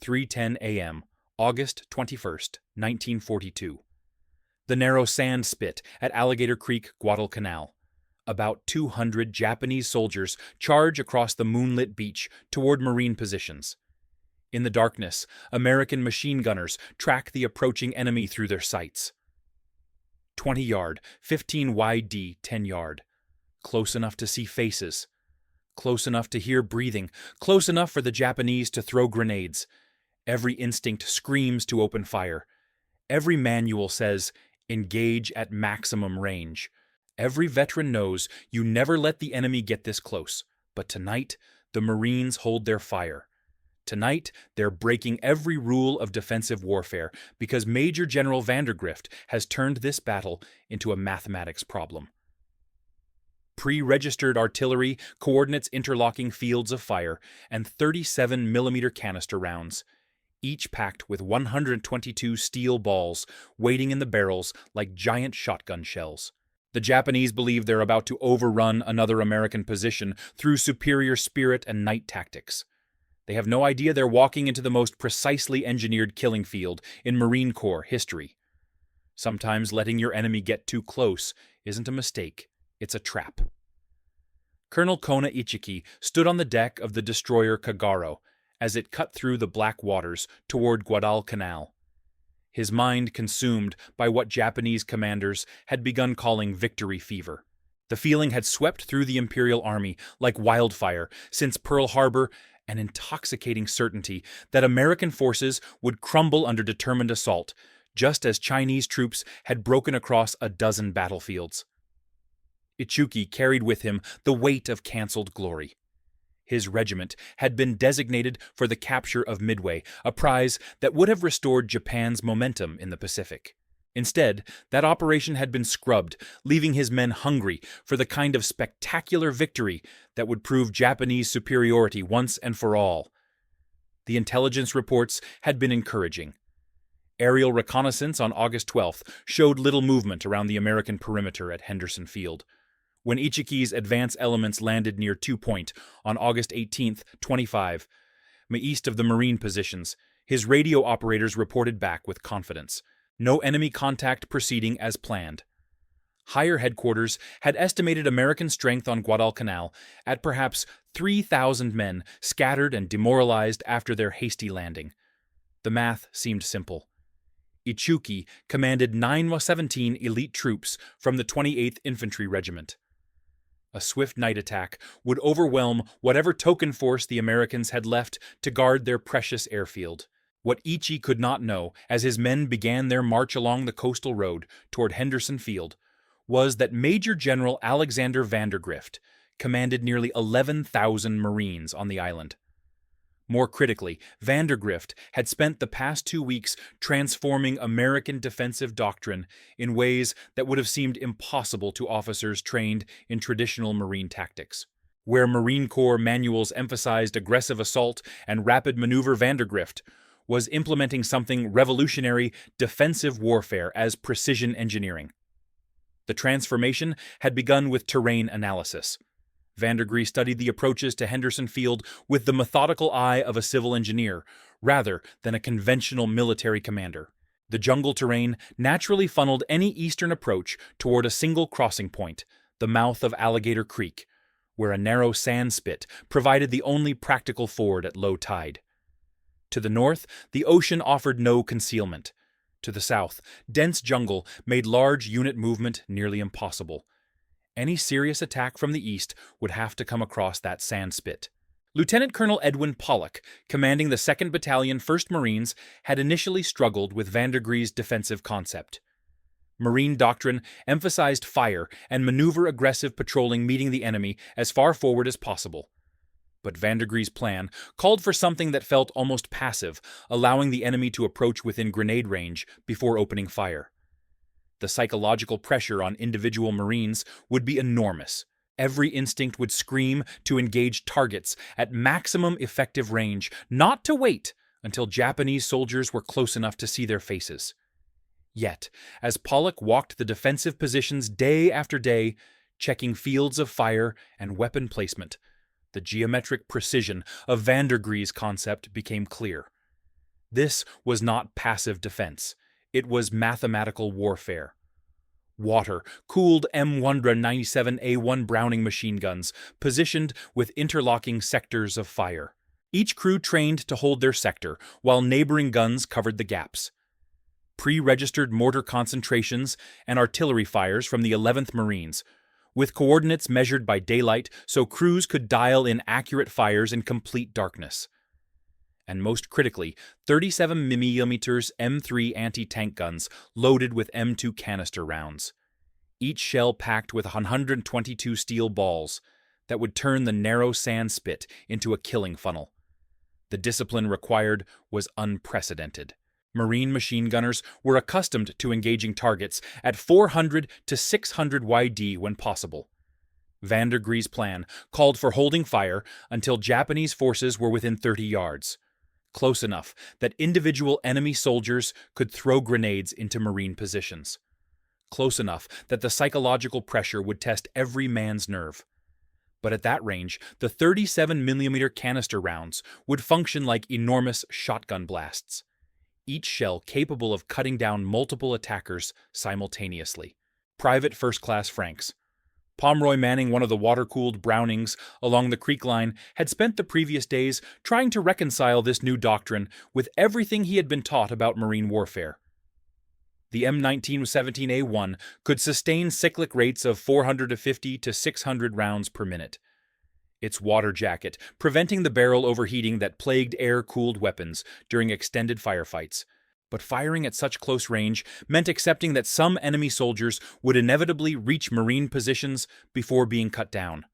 3:10 a.m., August 21st, 1942. The narrow sand spit at Alligator Creek, Guadalcanal. About 200 Japanese soldiers charge across the moonlit beach toward Marine positions. In the darkness, American machine gunners track the approaching enemy through their sights. 20 yard, 15 YD, 10 yard. Close enough to see faces. Close enough to hear breathing. Close enough for the Japanese to throw grenades. Every instinct screams to open fire. Every manual says, engage at maximum range. Every veteran knows you never let the enemy get this close. But tonight, the Marines hold their fire. Tonight, they're breaking every rule of defensive warfare because Major General Vandegrift has turned this battle into a mathematics problem. Pre-registered artillery coordinates interlocking fields of fire and 37mm canister rounds, each packed with 122 steel balls waiting in the barrels like giant shotgun shells. The Japanese believe they're about to overrun another American position through superior spirit and night tactics. They have no idea they're walking into the most precisely engineered killing field in Marine Corps history. Sometimes letting your enemy get too close isn't a mistake, it's a trap. Colonel Kona Ichiki stood on the deck of the destroyer Kagaro as it cut through the black waters toward Guadalcanal. His mind consumed by what Japanese commanders had begun calling victory fever. The feeling had swept through the Imperial Army like wildfire since Pearl Harbor, an intoxicating certainty that American forces would crumble under determined assault, just as Chinese troops had broken across a dozen battlefields. Ichiki carried with him the weight of canceled glory. His regiment had been designated for the capture of Midway, a prize that would have restored Japan's momentum in the Pacific. Instead, that operation had been scrubbed, leaving his men hungry for the kind of spectacular victory that would prove Japanese superiority once and for all. The intelligence reports had been encouraging. Aerial reconnaissance on August 12th showed little movement around the American perimeter at Henderson Field. When Ichiki's advance elements landed near 2 Point on August 18th, 25, east of the Marine positions, his radio operators reported back with confidence. No enemy contact proceeding as planned. Higher headquarters had estimated American strength on Guadalcanal at perhaps 3,000 men scattered and demoralized after their hasty landing. The math seemed simple. Ichiki commanded 917 elite troops from the 28th Infantry Regiment. A swift night attack would overwhelm whatever token force the Americans had left to guard their precious airfield. What Ichi could not know, as his men began their march along the coastal road toward Henderson Field, was that Major General Alexander Vandegrift commanded nearly 11,000 Marines on the island. More critically, Vandegrift had spent the past 2 weeks transforming American defensive doctrine in ways that would have seemed impossible to officers trained in traditional Marine tactics. Where Marine Corps manuals emphasized aggressive assault and rapid maneuver, Vandegrift was implementing something revolutionary: defensive warfare as precision engineering. The transformation had begun with terrain analysis. Vandegrift studied the approaches to Henderson Field with the methodical eye of a civil engineer, rather than a conventional military commander. The jungle terrain naturally funneled any eastern approach toward a single crossing point, the mouth of Alligator Creek, where a narrow sand spit provided the only practical ford at low tide. To the north, the ocean offered no concealment. To the south, dense jungle made large unit movement nearly impossible. Any serious attack from the east would have to come across that sand spit. Lieutenant Colonel Edwin Pollock, commanding the 2nd Battalion, 1st Marines, had initially struggled with Vandegrift's defensive concept. Marine doctrine emphasized fire and maneuver-aggressive patrolling, meeting the enemy as far forward as possible. But Vandegrift's plan called for something that felt almost passive, allowing the enemy to approach within grenade range before opening fire. The psychological pressure on individual Marines would be enormous. Every instinct would scream to engage targets at maximum effective range, not to wait until Japanese soldiers were close enough to see their faces. Yet, as Pollock walked the defensive positions day after day, checking fields of fire and weapon placement, the geometric precision of Vandegrift's concept became clear. This was not passive defense. It was mathematical warfare. Water-cooled M197A1 Browning machine guns, positioned with interlocking sectors of fire. Each crew trained to hold their sector, while neighboring guns covered the gaps. Pre-registered mortar concentrations and artillery fires from the 11th Marines, with coordinates measured by daylight so crews could dial in accurate fires in complete darkness. And most critically, 37mm M3 anti-tank guns loaded with M2 canister rounds. Each shell packed with 122 steel balls that would turn the narrow sand spit into a killing funnel. The discipline required was unprecedented. Marine machine gunners were accustomed to engaging targets at 400 to 600 YD when possible. Vandegrift's plan called for holding fire until Japanese forces were within 30 yards, close enough that individual enemy soldiers could throw grenades into Marine positions, close enough that the psychological pressure would test every man's nerve. But at that range, the 37mm canister rounds would function like enormous shotgun blasts, each shell capable of cutting down multiple attackers simultaneously. Private First Class Franks Pomeroy, manning one of the water-cooled Brownings along the creek line, had spent the previous days trying to reconcile this new doctrine with everything he had been taught about marine warfare. The M1917A1 could sustain cyclic rates of 450 to 600 rounds per minute. Its water jacket preventing the barrel overheating that plagued air-cooled weapons during extended firefights. But firing at such close range meant accepting that some enemy soldiers would inevitably reach Marine positions before being cut down.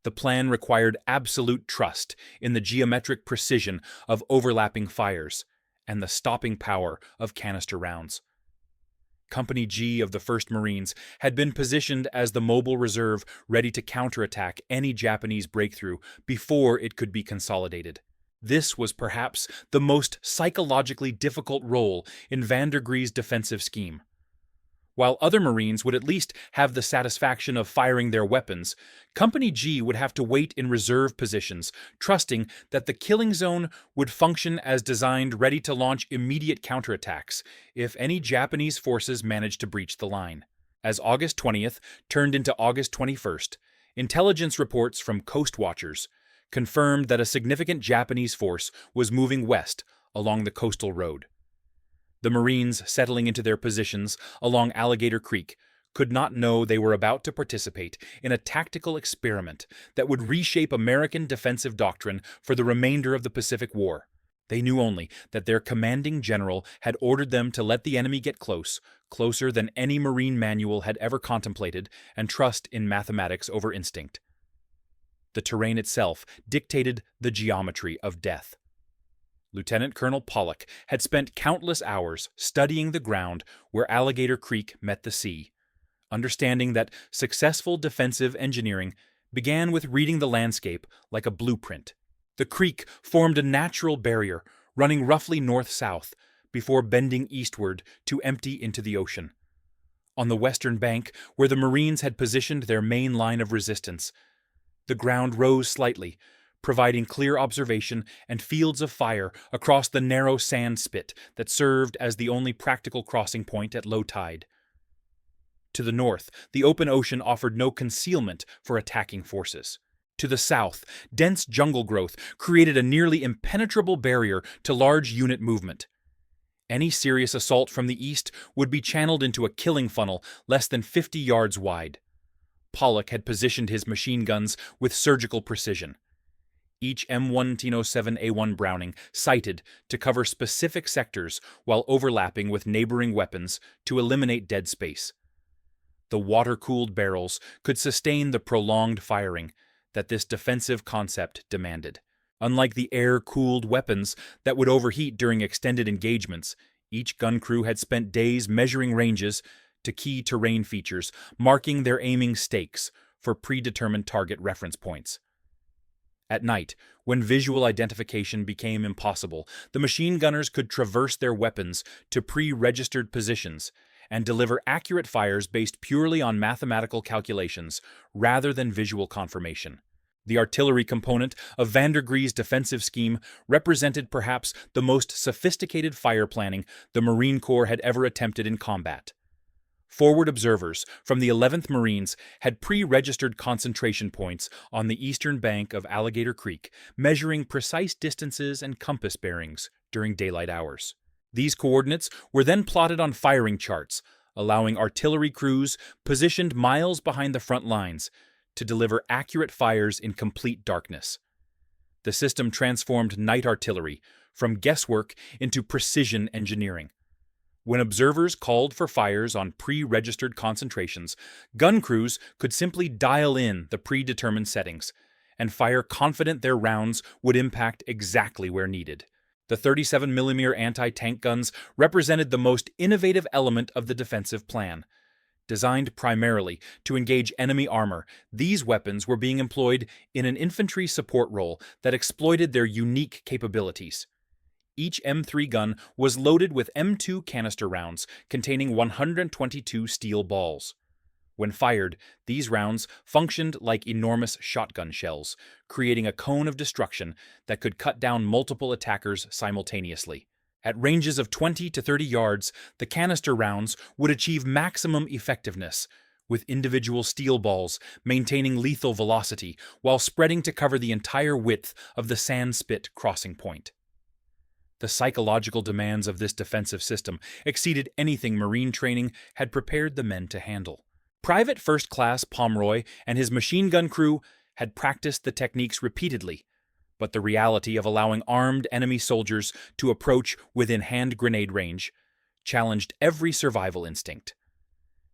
The plan required absolute trust in the geometric precision of overlapping fires and the stopping power of canister rounds. Company G of the 1st Marines had been positioned as the mobile reserve ready to counterattack any Japanese breakthrough before it could be consolidated. This was perhaps the most psychologically difficult role in Vandegrift's defensive scheme. While other Marines would at least have the satisfaction of firing their weapons, Company G would have to wait in reserve positions, trusting that the killing zone would function as designed, ready to launch immediate counterattacks if any Japanese forces managed to breach the line. As August 20th turned into August 21st, intelligence reports from coast watchers confirmed that a significant Japanese force was moving west along the coastal road. The Marines settling into their positions along Alligator Creek could not know they were about to participate in a tactical experiment that would reshape American defensive doctrine for the remainder of the Pacific War. They knew only that their commanding general had ordered them to let the enemy get close, closer than any Marine manual had ever contemplated, and trust in mathematics over instinct. The terrain itself dictated the geometry of death. Lieutenant Colonel Pollock had spent countless hours studying the ground where Alligator Creek met the sea, understanding that successful defensive engineering began with reading the landscape like a blueprint. The creek formed a natural barrier running roughly north-south before bending eastward to empty into the ocean. On the western bank, where the Marines had positioned their main line of resistance, the ground rose slightly, providing clear observation and fields of fire across the narrow sand spit that served as the only practical crossing point at low tide. To the north, the open ocean offered no concealment for attacking forces. To the south, dense jungle growth created a nearly impenetrable barrier to large unit movement. Any serious assault from the east would be channeled into a killing funnel less than 50 yards wide. Pollock had positioned his machine guns with surgical precision. Each M1907A1 Browning sighted to cover specific sectors while overlapping with neighboring weapons to eliminate dead space. The water-cooled barrels could sustain the prolonged firing that this defensive concept demanded. Unlike the air-cooled weapons that would overheat during extended engagements, each gun crew had spent days measuring ranges to key terrain features, marking their aiming stakes for predetermined target reference points. At night, when visual identification became impossible, the machine gunners could traverse their weapons to pre-registered positions and deliver accurate fires based purely on mathematical calculations rather than visual confirmation. The artillery component of Vandegrift's defensive scheme represented perhaps the most sophisticated fire planning the Marine Corps had ever attempted in combat. Forward observers from the 11th Marines had pre-registered concentration points on the eastern bank of Alligator Creek, measuring precise distances and compass bearings during daylight hours. These coordinates were then plotted on firing charts, allowing artillery crews positioned miles behind the front lines to deliver accurate fires in complete darkness. The system transformed night artillery from guesswork into precision engineering. When observers called for fires on pre-registered concentrations, gun crews could simply dial in the predetermined settings and fire confident their rounds would impact exactly where needed. The 37mm anti-tank guns represented the most innovative element of the defensive plan. Designed primarily to engage enemy armor, these weapons were being employed in an infantry support role that exploited their unique capabilities. Each M3 gun was loaded with M2 canister rounds containing 122 steel balls. When fired, these rounds functioned like enormous shotgun shells, creating a cone of destruction that could cut down multiple attackers simultaneously. At ranges of 20 to 30 yards, the canister rounds would achieve maximum effectiveness, with individual steel balls maintaining lethal velocity while spreading to cover the entire width of the sand spit crossing point. The psychological demands of this defensive system exceeded anything Marine training had prepared the men to handle. Private First Class Pomeroy and his machine gun crew had practiced the techniques repeatedly, but the reality of allowing armed enemy soldiers to approach within hand grenade range challenged every survival instinct.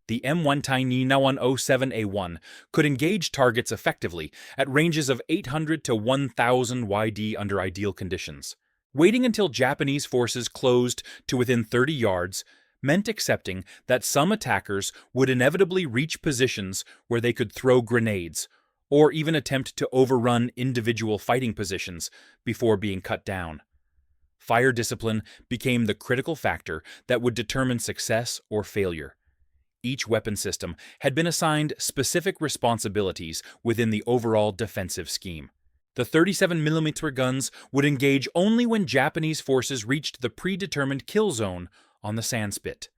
The M107A1 could engage targets effectively at ranges of 800 to 1,000 YD under ideal conditions. Waiting until Japanese forces closed to within 30 yards meant accepting that some attackers would inevitably reach positions where they could throw grenades, or even attempt to overrun individual fighting positions before being cut down. Fire discipline became the critical factor that would determine success or failure. Each weapon system had been assigned specific responsibilities within the overall defensive scheme. The 37mm guns would engage only when Japanese forces reached the predetermined kill zone on the sandspit.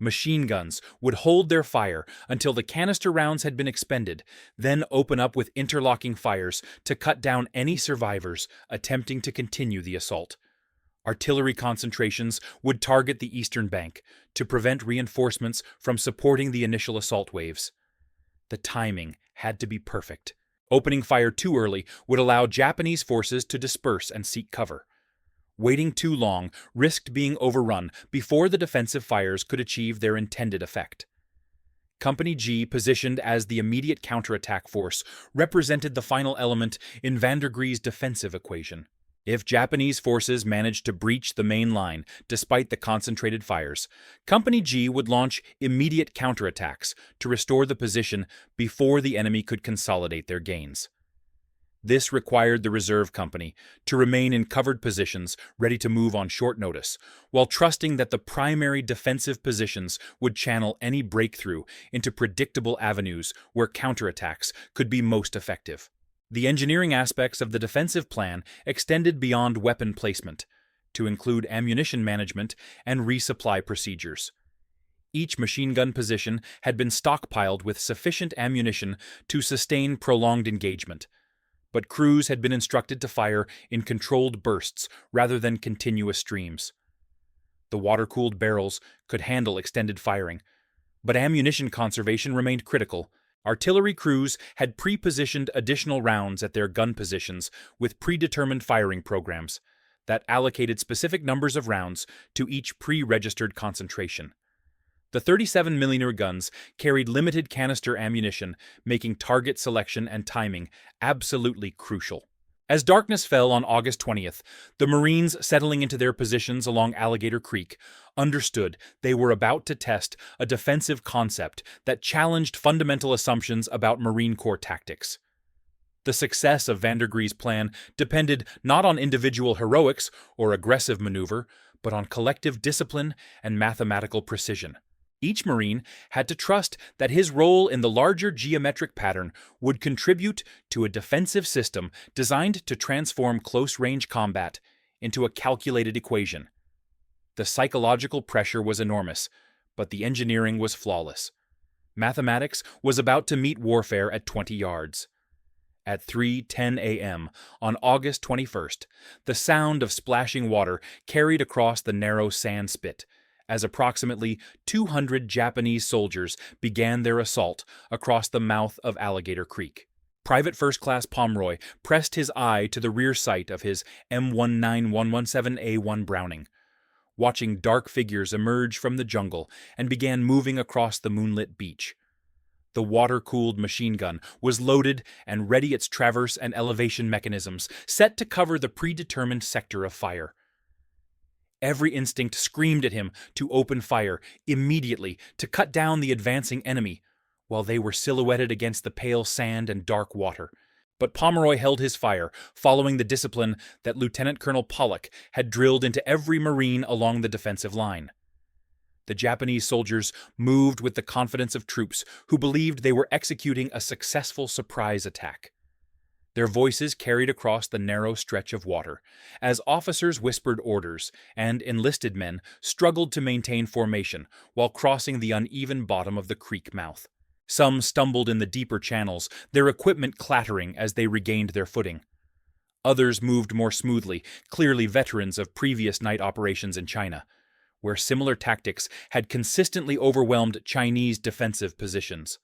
Machine guns would hold their fire until the canister rounds had been expended, then open up with interlocking fires to cut down any survivors attempting to continue the assault. Artillery concentrations would target the eastern bank to prevent reinforcements from supporting the initial assault waves. The timing had to be perfect. Opening fire too early would allow Japanese forces to disperse and seek cover. Waiting too long risked being overrun before the defensive fires could achieve their intended effect. Company G, positioned as the immediate counterattack force, represented the final element in Vandegrift's defensive equation. If Japanese forces managed to breach the main line despite the concentrated fires, Company G would launch immediate counterattacks to restore the position before the enemy could consolidate their gains. This required the reserve company to remain in covered positions ready to move on short notice, while trusting that the primary defensive positions would channel any breakthrough into predictable avenues where counterattacks could be most effective. The engineering aspects of the defensive plan extended beyond weapon placement, to include ammunition management and resupply procedures. Each machine gun position had been stockpiled with sufficient ammunition to sustain prolonged engagement, but crews had been instructed to fire in controlled bursts rather than continuous streams. The water-cooled barrels could handle extended firing, but ammunition conservation remained critical. Artillery crews had pre-positioned additional rounds at their gun positions with predetermined firing programs that allocated specific numbers of rounds to each pre-registered concentration. The 37mm guns carried limited canister ammunition, making target selection and timing absolutely crucial. As darkness fell on August 20th, the Marines settling into their positions along Alligator Creek understood they were about to test a defensive concept that challenged fundamental assumptions about Marine Corps tactics. The success of Vandegrift's plan depended not on individual heroics or aggressive maneuver, but on collective discipline and mathematical precision. Each Marine had to trust that his role in the larger geometric pattern would contribute to a defensive system designed to transform close-range combat into a calculated equation. The psychological pressure was enormous, but the engineering was flawless. Mathematics was about to meet warfare at 20 yards. At 3:10 a.m. on August 21st, the sound of splashing water carried across the narrow sand spit as approximately 200 Japanese soldiers began their assault across the mouth of Alligator Creek. Private First Class Pomeroy pressed his eye to the rear sight of his M19117A1 Browning, watching dark figures emerge from the jungle and began moving across the moonlit beach. The water-cooled machine gun was loaded and ready, its traverse and elevation mechanisms set to cover the predetermined sector of fire. Every instinct screamed at him to open fire immediately to cut down the advancing enemy, while they were silhouetted against the pale sand and dark water. But Pomeroy held his fire, following the discipline that Lieutenant Colonel Pollock had drilled into every Marine along the defensive line. The Japanese soldiers moved with the confidence of troops who believed they were executing a successful surprise attack. Their voices carried across the narrow stretch of water, as officers whispered orders, and enlisted men struggled to maintain formation while crossing the uneven bottom of the creek mouth. Some stumbled in the deeper channels, their equipment clattering as they regained their footing. Others moved more smoothly, clearly veterans of previous night operations in China, where similar tactics had consistently overwhelmed Chinese defensive positions.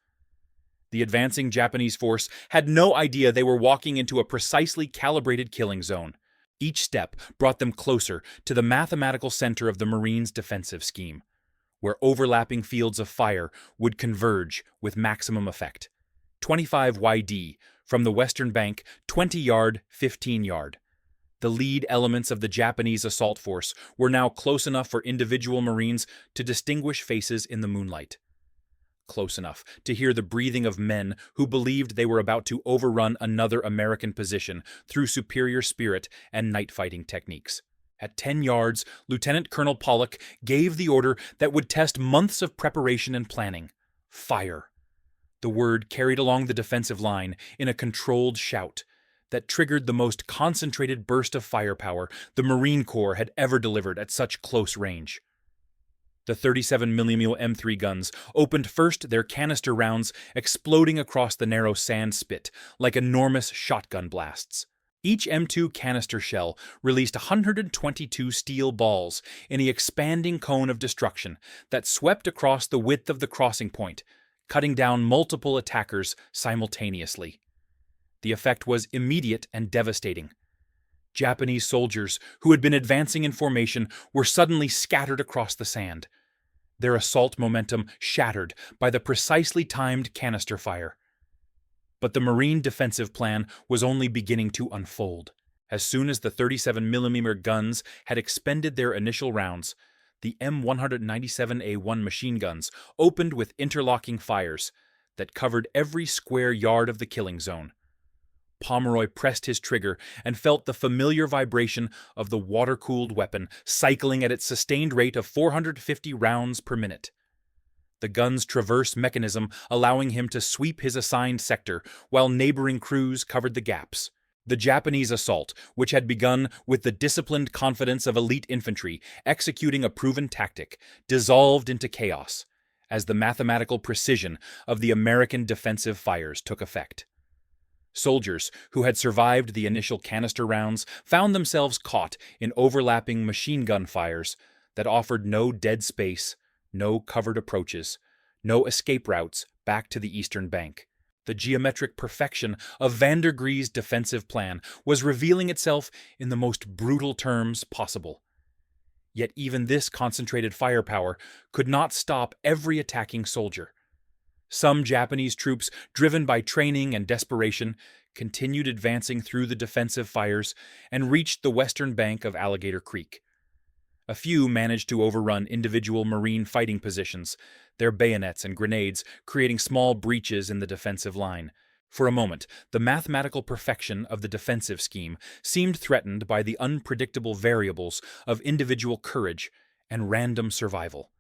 The advancing Japanese force had no idea they were walking into a precisely calibrated killing zone. Each step brought them closer to the mathematical center of the Marines' defensive scheme, where overlapping fields of fire would converge with maximum effect. 25 YD from the western bank, 20 yard, 15 yard. The lead elements of the Japanese assault force were now close enough for individual Marines to distinguish faces in the moonlight. Close enough to hear the breathing of men who believed they were about to overrun another American position through superior spirit and night fighting techniques. At 10 yards, Lieutenant Colonel Pollock gave the order that would test months of preparation and planning. Fire. The word carried along the defensive line in a controlled shout that triggered the most concentrated burst of firepower the Marine Corps had ever delivered at such close range. The 37mm M3 guns opened first, their canister rounds exploding across the narrow sand spit like enormous shotgun blasts. Each M2 canister shell released 122 steel balls in an expanding cone of destruction that swept across the width of the crossing point, cutting down multiple attackers simultaneously. The effect was immediate and devastating. Japanese soldiers who had been advancing in formation were suddenly scattered across the sand, their assault momentum shattered by the precisely timed canister fire. But the Marine defensive plan was only beginning to unfold. As soon as the 37mm guns had expended their initial rounds, the M197A1 machine guns opened with interlocking fires that covered every square yard of the killing zone. Pomeroy pressed his trigger and felt the familiar vibration of the water-cooled weapon cycling at its sustained rate of 450 rounds per minute. The gun's traverse mechanism allowing him to sweep his assigned sector while neighboring crews covered the gaps. The Japanese assault, which had begun with the disciplined confidence of elite infantry executing a proven tactic, dissolved into chaos as the mathematical precision of the American defensive fires took effect. Soldiers who had survived the initial canister rounds found themselves caught in overlapping machine gun fires that offered no dead space, no covered approaches, no escape routes back to the eastern bank. The geometric perfection of Vandegrift's defensive plan was revealing itself in the most brutal terms possible. Yet even this concentrated firepower could not stop every attacking soldier. Some Japanese troops, driven by training and desperation, continued advancing through the defensive fires and reached the western bank of Alligator Creek. A few managed to overrun individual Marine fighting positions, their bayonets and grenades creating small breaches in the defensive line. For a moment, the mathematical perfection of the defensive scheme seemed threatened by the unpredictable variables of individual courage and random survival.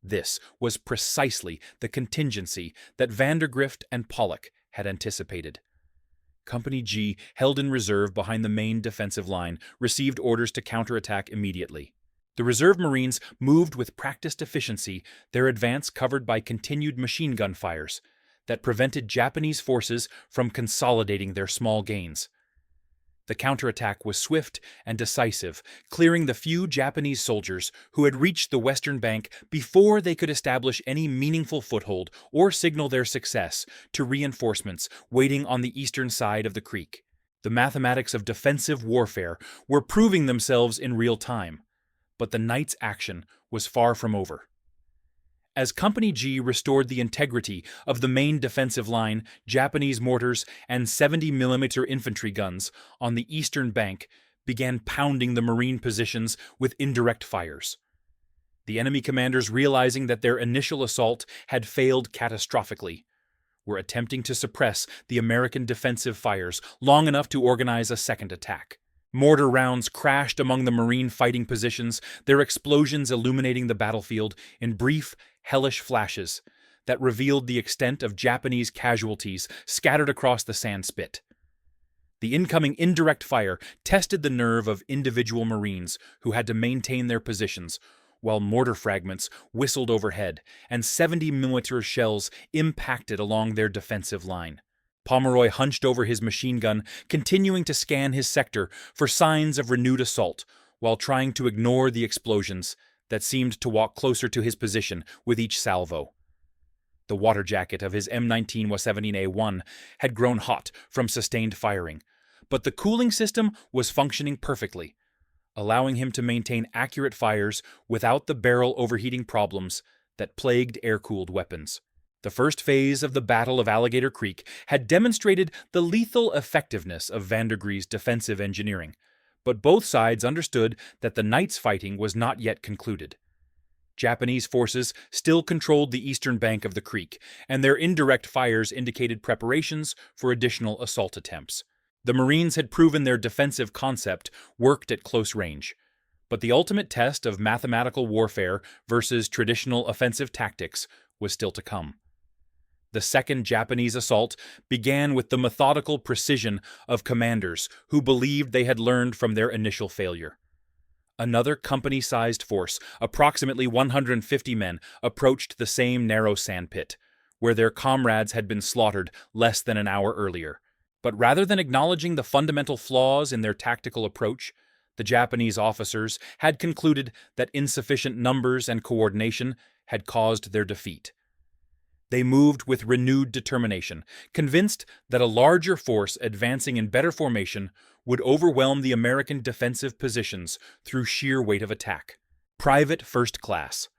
This was precisely the contingency that Vandegrift and Pollock had anticipated. Company G, held in reserve behind the main defensive line, received orders to counterattack immediately. The reserve Marines moved with practiced efficiency, their advance covered by continued machine gun fires that prevented Japanese forces from consolidating their small gains. The counterattack was swift and decisive, clearing the few Japanese soldiers who had reached the western bank before they could establish any meaningful foothold or signal their success to reinforcements waiting on the eastern side of the creek. The mathematics of defensive warfare were proving themselves in real time, but the night's action was far from over. As Company G restored the integrity of the main defensive line, Japanese mortars and 70mm infantry guns on the eastern bank began pounding the Marine positions with indirect fires. The enemy commanders, realizing that their initial assault had failed catastrophically, were attempting to suppress the American defensive fires long enough to organize a second attack. Mortar rounds crashed among the Marine fighting positions, their explosions illuminating the battlefield in brief, hellish flashes that revealed the extent of Japanese casualties scattered across the sand spit. The incoming indirect fire tested the nerve of individual Marines who had to maintain their positions, while mortar fragments whistled overhead and 70mm shells impacted along their defensive line. Pomeroy hunched over his machine gun, continuing to scan his sector for signs of renewed assault, while trying to ignore the explosions that seemed to walk closer to his position with each salvo. The water jacket of his M19 W17A1 had grown hot from sustained firing, but the cooling system was functioning perfectly, allowing him to maintain accurate fires without the barrel overheating problems that plagued air-cooled weapons. The first phase of the Battle of Alligator Creek had demonstrated the lethal effectiveness of Vandegrift's defensive engineering, but both sides understood that the night's fighting was not yet concluded. Japanese forces still controlled the eastern bank of the creek, and their indirect fires indicated preparations for additional assault attempts. The Marines had proven their defensive concept worked at close range, but the ultimate test of mathematical warfare versus traditional offensive tactics was still to come. The second Japanese assault began with the methodical precision of commanders who believed they had learned from their initial failure. Another company-sized force, approximately 150 men, approached the same narrow sandpit, where their comrades had been slaughtered less than an hour earlier. But rather than acknowledging the fundamental flaws in their tactical approach, the Japanese officers had concluded that insufficient numbers and coordination had caused their defeat. They moved with renewed determination, convinced that a larger force advancing in better formation would overwhelm the American defensive positions through sheer weight of attack. Private First Class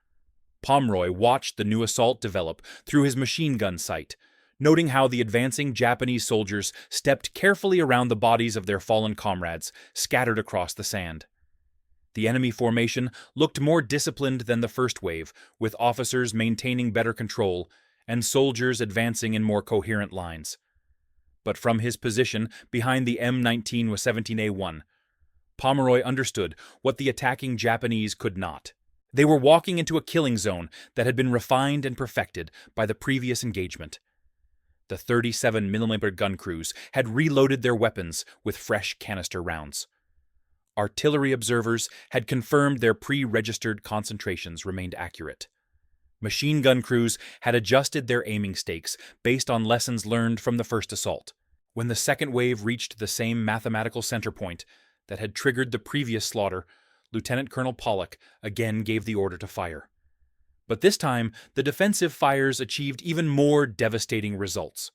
Pomeroy watched the new assault develop through his machine gun sight, noting how the advancing Japanese soldiers stepped carefully around the bodies of their fallen comrades scattered across the sand. The enemy formation looked more disciplined than the first wave, with officers maintaining better control and soldiers advancing in more coherent lines. But from his position behind the M19 W17A1, Pomeroy understood what the attacking Japanese could not. They were walking into a killing zone that had been refined and perfected by the previous engagement. The 37mm gun crews had reloaded their weapons with fresh canister rounds. Artillery observers had confirmed their pre-registered concentrations remained accurate. Machine gun crews had adjusted their aiming stakes based on lessons learned from the first assault. When the second wave reached the same mathematical center point that had triggered the previous slaughter, Lieutenant Colonel Pollock again gave the order to fire. But this time, the defensive fires achieved even more devastating results.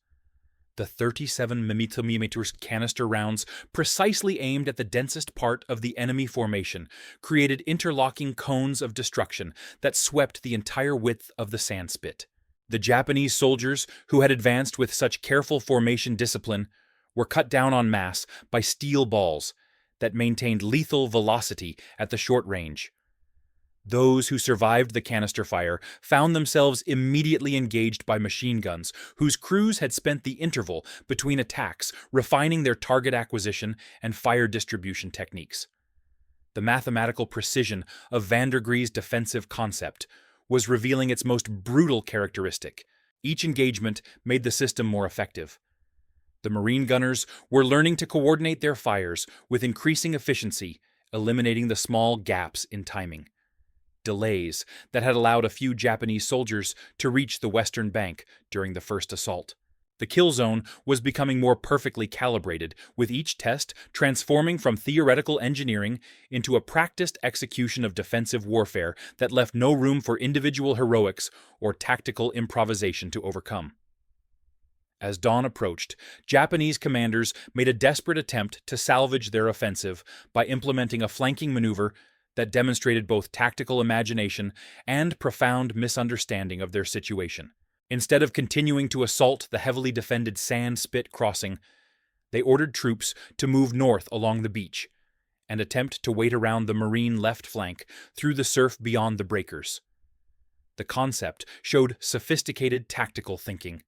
The 37mm canister rounds, precisely aimed at the densest part of the enemy formation, created interlocking cones of destruction that swept the entire width of the sandspit. The Japanese soldiers, who had advanced with such careful formation discipline, were cut down en masse by steel balls that maintained lethal velocity at the short range. Those who survived the canister fire found themselves immediately engaged by machine guns, whose crews had spent the interval between attacks refining their target acquisition and fire distribution techniques. The mathematical precision of Vandegrift's defensive concept was revealing its most brutal characteristic. Each engagement made the system more effective. The Marine gunners were learning to coordinate their fires with increasing efficiency, eliminating the small gaps in timing. Delays that had allowed a few Japanese soldiers to reach the western bank during the first assault. The kill zone was becoming more perfectly calibrated, with each test transforming from theoretical engineering into a practiced execution of defensive warfare that left no room for individual heroics or tactical improvisation to overcome. As dawn approached, Japanese commanders made a desperate attempt to salvage their offensive by implementing a flanking maneuver that demonstrated both tactical imagination and profound misunderstanding of their situation. Instead of continuing to assault the heavily defended Sand Spit crossing, they ordered troops to move north along the beach and attempt to wait around the Marine left flank through the surf beyond the breakers. The concept showed sophisticated tactical thinking.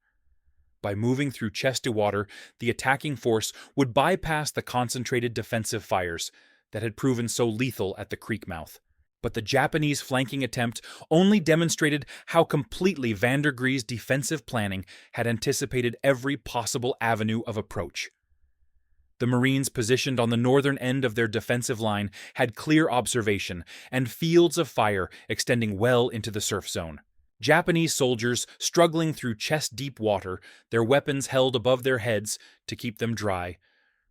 By moving through chest to water, the attacking force would bypass the concentrated defensive fires that had proven so lethal at the creek mouth. But the Japanese flanking attempt only demonstrated how completely Vandegrift's defensive planning had anticipated every possible avenue of approach. The Marines positioned on the northern end of their defensive line had clear observation and fields of fire extending well into the surf zone. Japanese soldiers struggling through chest-deep water, their weapons held above their heads to keep them dry,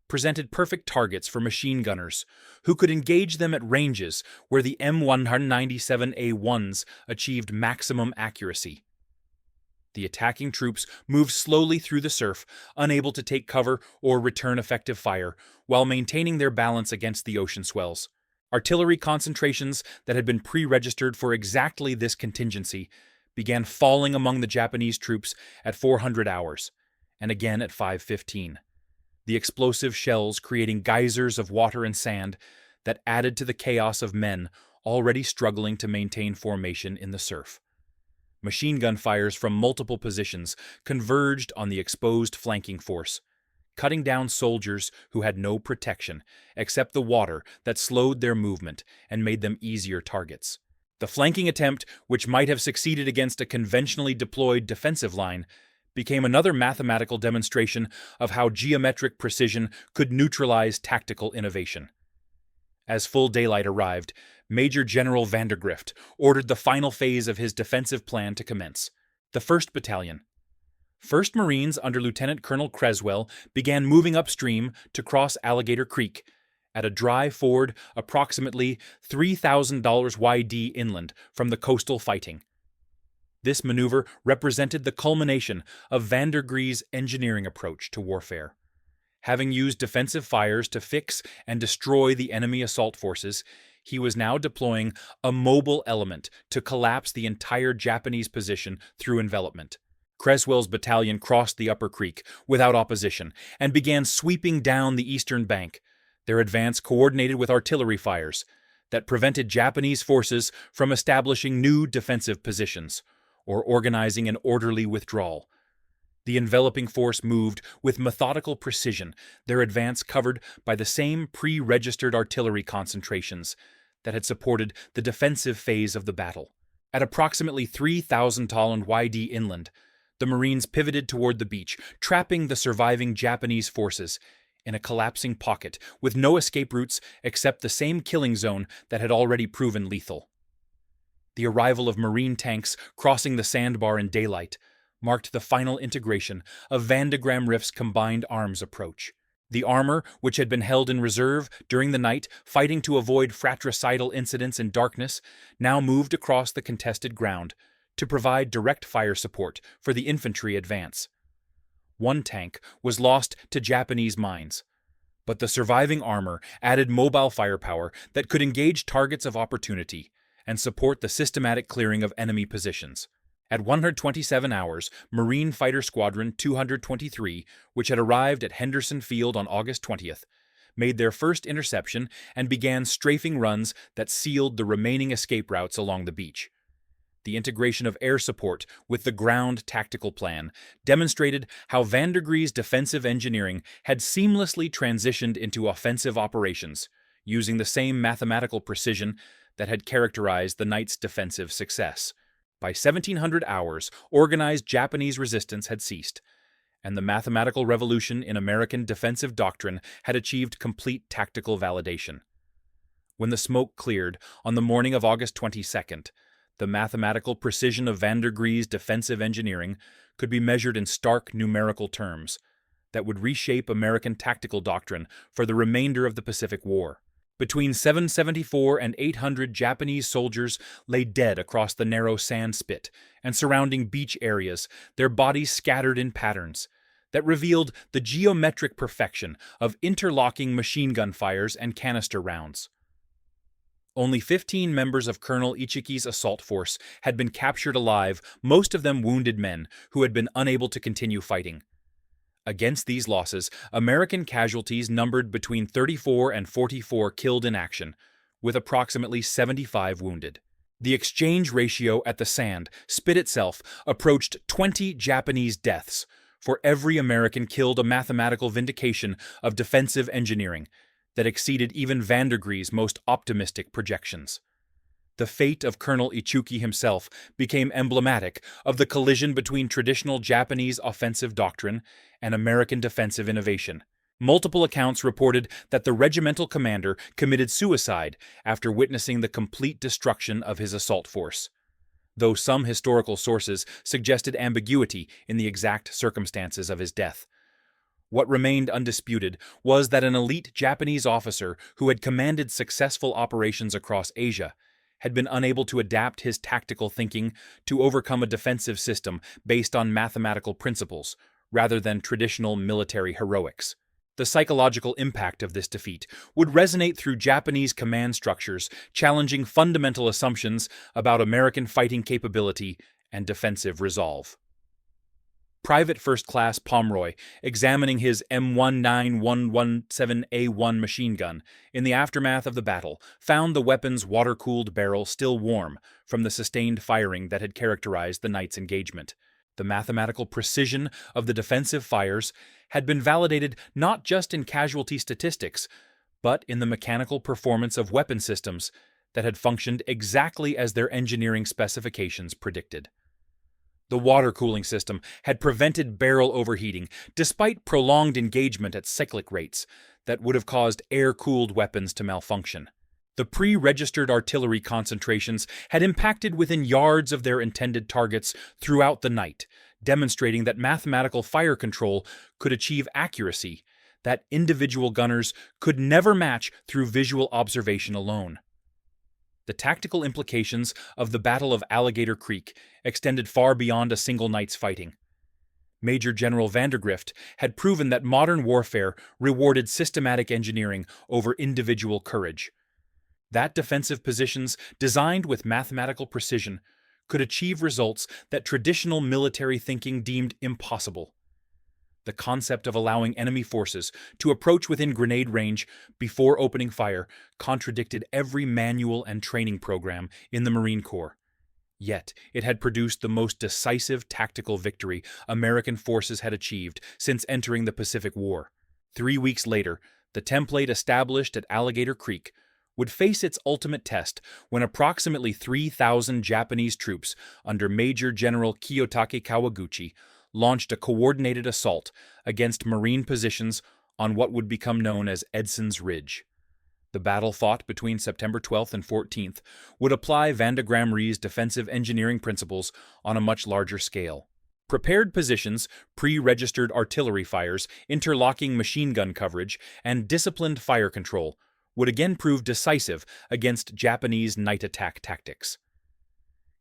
presented perfect targets for machine gunners, who could engage them at ranges where the M197A1s achieved maximum accuracy. The attacking troops moved slowly through the surf, unable to take cover or return effective fire, while maintaining their balance against the ocean swells. Artillery concentrations that had been pre-registered for exactly this contingency began falling among the Japanese troops at 400 hours, and again at 5:15. The explosive shells creating geysers of water and sand that added to the chaos of men already struggling to maintain formation in the surf. Machine gun fires from multiple positions converged on the exposed flanking force, cutting down soldiers who had no protection except the water that slowed their movement and made them easier targets. The flanking attempt, which might have succeeded against a conventionally deployed defensive line, became another mathematical demonstration of how geometric precision could neutralize tactical innovation. As full daylight arrived, Major General Vandegrift ordered the final phase of his defensive plan to commence. The 1st Battalion, 1st Marines under Lieutenant Colonel Creswell, began moving upstream to cross Alligator Creek at a dry ford approximately $3,000 YD inland from the coastal fighting. This maneuver represented the culmination of Vandegrift's engineering approach to warfare. Having used defensive fires to fix and destroy the enemy assault forces, he was now deploying a mobile element to collapse the entire Japanese position through envelopment. Creswell's battalion crossed the upper creek without opposition and began sweeping down the eastern bank, their advance coordinated with artillery fires that prevented Japanese forces from establishing new defensive positions or organizing an orderly withdrawal. The enveloping force moved with methodical precision, their advance covered by the same pre-registered artillery concentrations that had supported the defensive phase of the battle. At approximately 3,000 Tollund YD inland, the Marines pivoted toward the beach, trapping the surviving Japanese forces in a collapsing pocket with no escape routes except the same killing zone that had already proven lethal. The arrival of Marine tanks crossing the sandbar in daylight marked the final integration of Vandegrift's combined arms approach. The armor, which had been held in reserve during the night, fighting to avoid fratricidal incidents in darkness, now moved across the contested ground to provide direct fire support for the infantry advance. One tank was lost to Japanese mines, but the surviving armor added mobile firepower that could engage targets of opportunity and support the systematic clearing of enemy positions. At 127 hours, Marine Fighter Squadron 223, which had arrived at Henderson Field on August 20th, made their first interception and began strafing runs that sealed the remaining escape routes along the beach. The integration of air support with the ground tactical plan demonstrated how Vandegrift's defensive engineering had seamlessly transitioned into offensive operations, using the same mathematical precision that had characterized the night's defensive success. By 1700 hours, organized Japanese resistance had ceased, and the mathematical revolution in American defensive doctrine had achieved complete tactical validation. When the smoke cleared on the morning of August 22nd, the mathematical precision of Vandegrift's defensive engineering could be measured in stark numerical terms that would reshape American tactical doctrine for the remainder of the Pacific War. Between 774 and 800 Japanese soldiers lay dead across the narrow sand spit and surrounding beach areas, their bodies scattered in patterns that revealed the geometric perfection of interlocking machine gun fires and canister rounds. Only 15 members of Colonel Ichiki's assault force had been captured alive, most of them wounded men who had been unable to continue fighting. Against these losses, American casualties numbered between 34 and 44 killed in action, with approximately 75 wounded. The exchange ratio at the sand spit itself approached 20 Japanese deaths for every American killed, a mathematical vindication of defensive engineering that exceeded even Vandegrift's most optimistic projections. The fate of Colonel Ichiki himself became emblematic of the collision between traditional Japanese offensive doctrine and American defensive innovation. Multiple accounts reported that the regimental commander committed suicide after witnessing the complete destruction of his assault force, though some historical sources suggested ambiguity in the exact circumstances of his death. What remained undisputed was that an elite Japanese officer who had commanded successful operations across Asia had been unable to adapt his tactical thinking to overcome a defensive system based on mathematical principles, rather than traditional military heroics. The psychological impact of this defeat would resonate through Japanese command structures, challenging fundamental assumptions about American fighting capability and defensive resolve. Private First Class Pomeroy, examining his M19117A1 machine gun in the aftermath of the battle, found the weapon's water-cooled barrel still warm from the sustained firing that had characterized the night's engagement. The mathematical precision of the defensive fires had been validated not just in casualty statistics, but in the mechanical performance of weapon systems that had functioned exactly as their engineering specifications predicted. The water cooling system had prevented barrel overheating, despite prolonged engagement at cyclic rates that would have caused air-cooled weapons to malfunction. The pre-registered artillery concentrations had impacted within yards of their intended targets throughout the night, demonstrating that mathematical fire control could achieve accuracy that individual gunners could never match through visual observation alone. The tactical implications of the Battle of Alligator Creek extended far beyond a single night's fighting. Major General Vandegrift had proven that modern warfare rewarded systematic engineering over individual courage. That defensive positions, designed with mathematical precision, could achieve results that traditional military thinking deemed impossible. The concept of allowing enemy forces to approach within grenade range before opening fire contradicted every manual and training program in the Marine Corps. Yet, it had produced the most decisive tactical victory American forces had achieved since entering the Pacific War. 3 weeks later, the template established at Alligator Creek would face its ultimate test when approximately 3,000 Japanese troops under Major General Kiyotake Kawaguchi launched a coordinated assault against Marine positions on what would become known as Edson's Ridge. The battle, fought between September 12th and 14th, would apply Vandegrift's defensive engineering principles on a much larger scale. Prepared positions, pre-registered artillery fires, interlocking machine gun coverage, and disciplined fire control would again prove decisive against Japanese night attack tactics.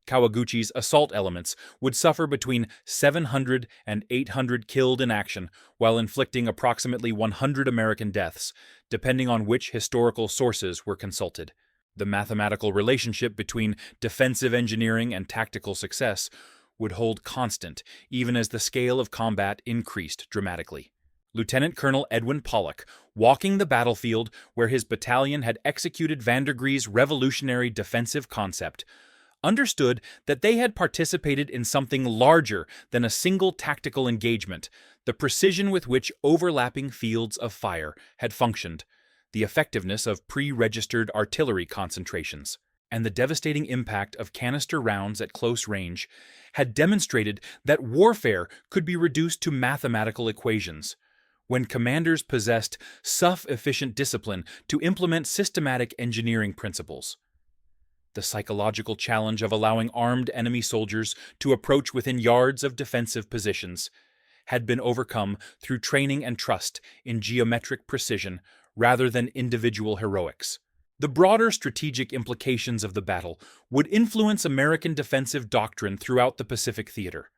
Kawaguchi's assault elements would suffer between 700 and 800 killed in action, while inflicting approximately 100 American deaths, depending on which historical sources were consulted. The mathematical relationship between defensive engineering and tactical success would hold constant even as the scale of combat increased dramatically. Lieutenant Colonel Edwin Pollock, walking the battlefield where his battalion had executed Vandegrift's revolutionary defensive concept, understood that they had participated in something larger than a single tactical engagement, the precision with which overlapping fields of fire had functioned, the effectiveness of pre-registered artillery concentrations. and the devastating impact of canister rounds at close range had demonstrated that warfare could be reduced to mathematical equations when commanders possessed sufficient discipline to implement systematic engineering principles. The psychological challenge of allowing armed enemy soldiers to approach within yards of defensive positions had been overcome through training and trust in geometric precision rather than individual heroics. The broader strategic implications of the battle would influence American defensive doctrine throughout the Pacific theater.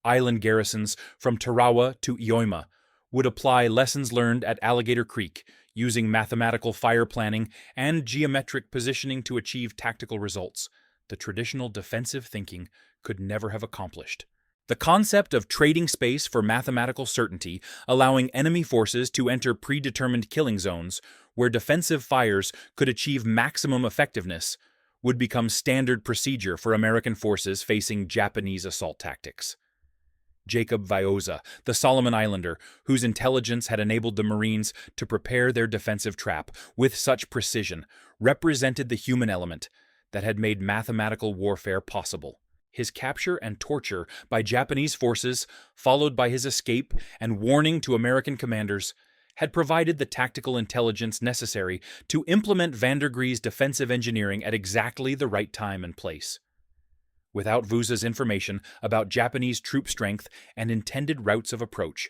Island garrisons from Tarawa to Ioima would apply lessons learned at Alligator Creek, using mathematical fire planning and geometric positioning to achieve tactical results the traditional defensive thinking could never have accomplished. The concept of trading space for mathematical certainty, allowing enemy forces to enter predetermined killing zones where defensive fires could achieve maximum effectiveness, would become standard procedure for American forces facing Japanese assault tactics. Jacob Vioza, the Solomon Islander, whose intelligence had enabled the Marines to prepare their defensive trap with such precision, represented the human element that had made mathematical warfare possible. His capture and torture by Japanese forces, followed by his escape and warning to American commanders, had provided the tactical intelligence necessary to implement Vandegrift's defensive engineering at exactly the right time and place. Without Vuza's information about Japanese troop strength and intended routes of approach,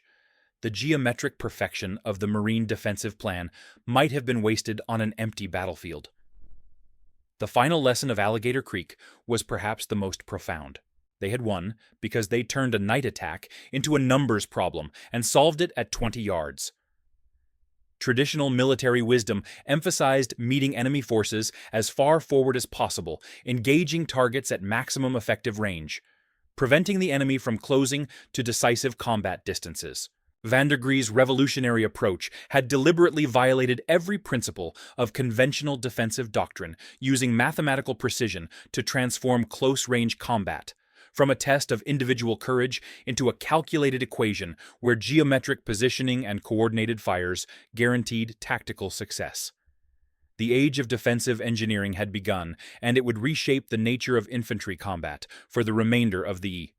the geometric perfection of the Marine defensive plan might have been wasted on an empty battlefield. The final lesson of Alligator Creek was perhaps the most profound. They had won because they turned a night attack into a numbers problem and solved it at 20 yards. Traditional military wisdom emphasized meeting enemy forces as far forward as possible, engaging targets at maximum effective range, preventing the enemy from closing to decisive combat distances. Vandegrift's revolutionary approach had deliberately violated every principle of conventional defensive doctrine, using mathematical precision to transform close-range combat from a test of individual courage into a calculated equation where geometric positioning and coordinated fires guaranteed tactical success. The age of defensive engineering had begun, and it would reshape the nature of infantry combat for the remainder of the